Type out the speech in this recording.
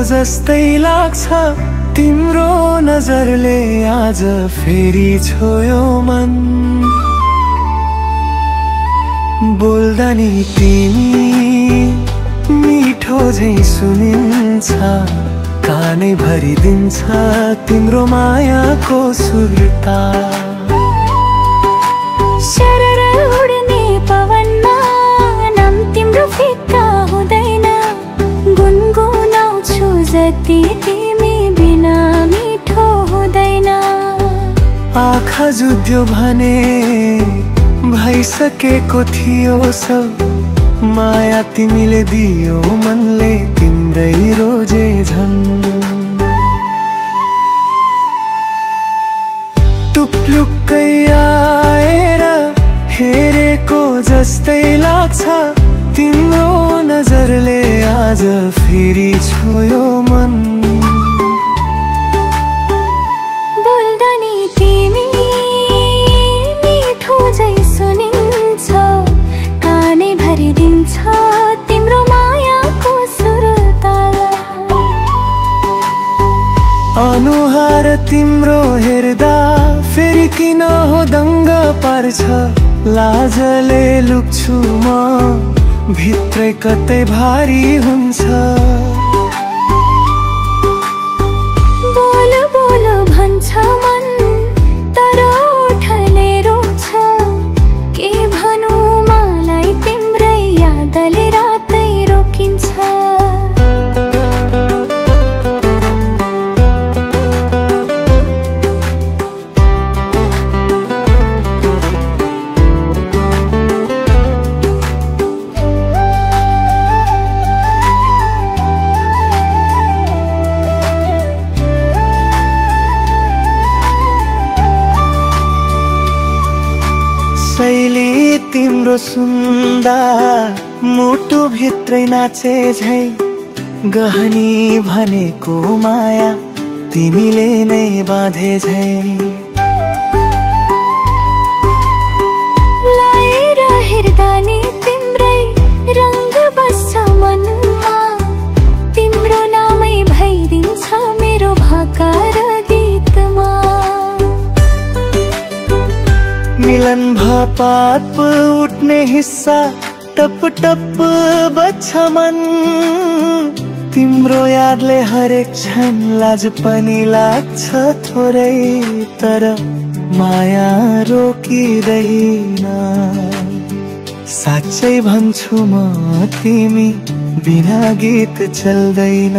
जस्तै लाग्छ तिम्रो नजरले आज फेरि छोयो मन। बोल्दा नि तिमी मिठो झै सुनिन्छ, कानै भरिदिन्छ तिम्रो मायाको सुर्ता। शरर उड्ने पवनमा नाम तिम्रो फिक्का हुँदैन, गुनगुनाउँछु जति तिमी बिना मिठो हुँदैन। आँखा जुध्यो भने भइसकेको थियो सब, माया तिमीले दियो मनले तिम्रै रोजे झन्। टुप्लुक्कै आएर हेरेको जस्तै लाग्छ तिम्रो नजरले आज फेरि छोयो मन। बोल्दा नि तिमी मिठो झै सुनिन्छ, कानै भरिदिन्छ तिम्रो मायाको सुरताल। अनुहार तिम्रो हेर्दा फेरि किन हो दङ्ग पार्छ, लाजले लुक्छु म भित्रै कतै भारी हुन्छ। बोल बोल भन्छ मन तर ओठले रोक्छ, के भनौँ मलाई तिम्रै यादले रातै रोकिन्छ। शैली तिम्रो सुन्दा मुटु भित्रै नाचे झै, गहनी भनेको माया तिमीले नै बाँधे झै। लाएर हेर्दा नि तिम्रै रङ्ग बस्छ मनमा, तिम्रो नामै भइदिन्छ मेरो भाका र गीतमा। मिलन भापात उठ्ने हिस्सा टप टप बच्छ मन, तिम्रो यादले हरेक क्षण लाज पनि लाग्छ थोरै, तर माया रोकिँदैन। साँच्चै भन्छु म तिमी बिना गीत चल्दैन।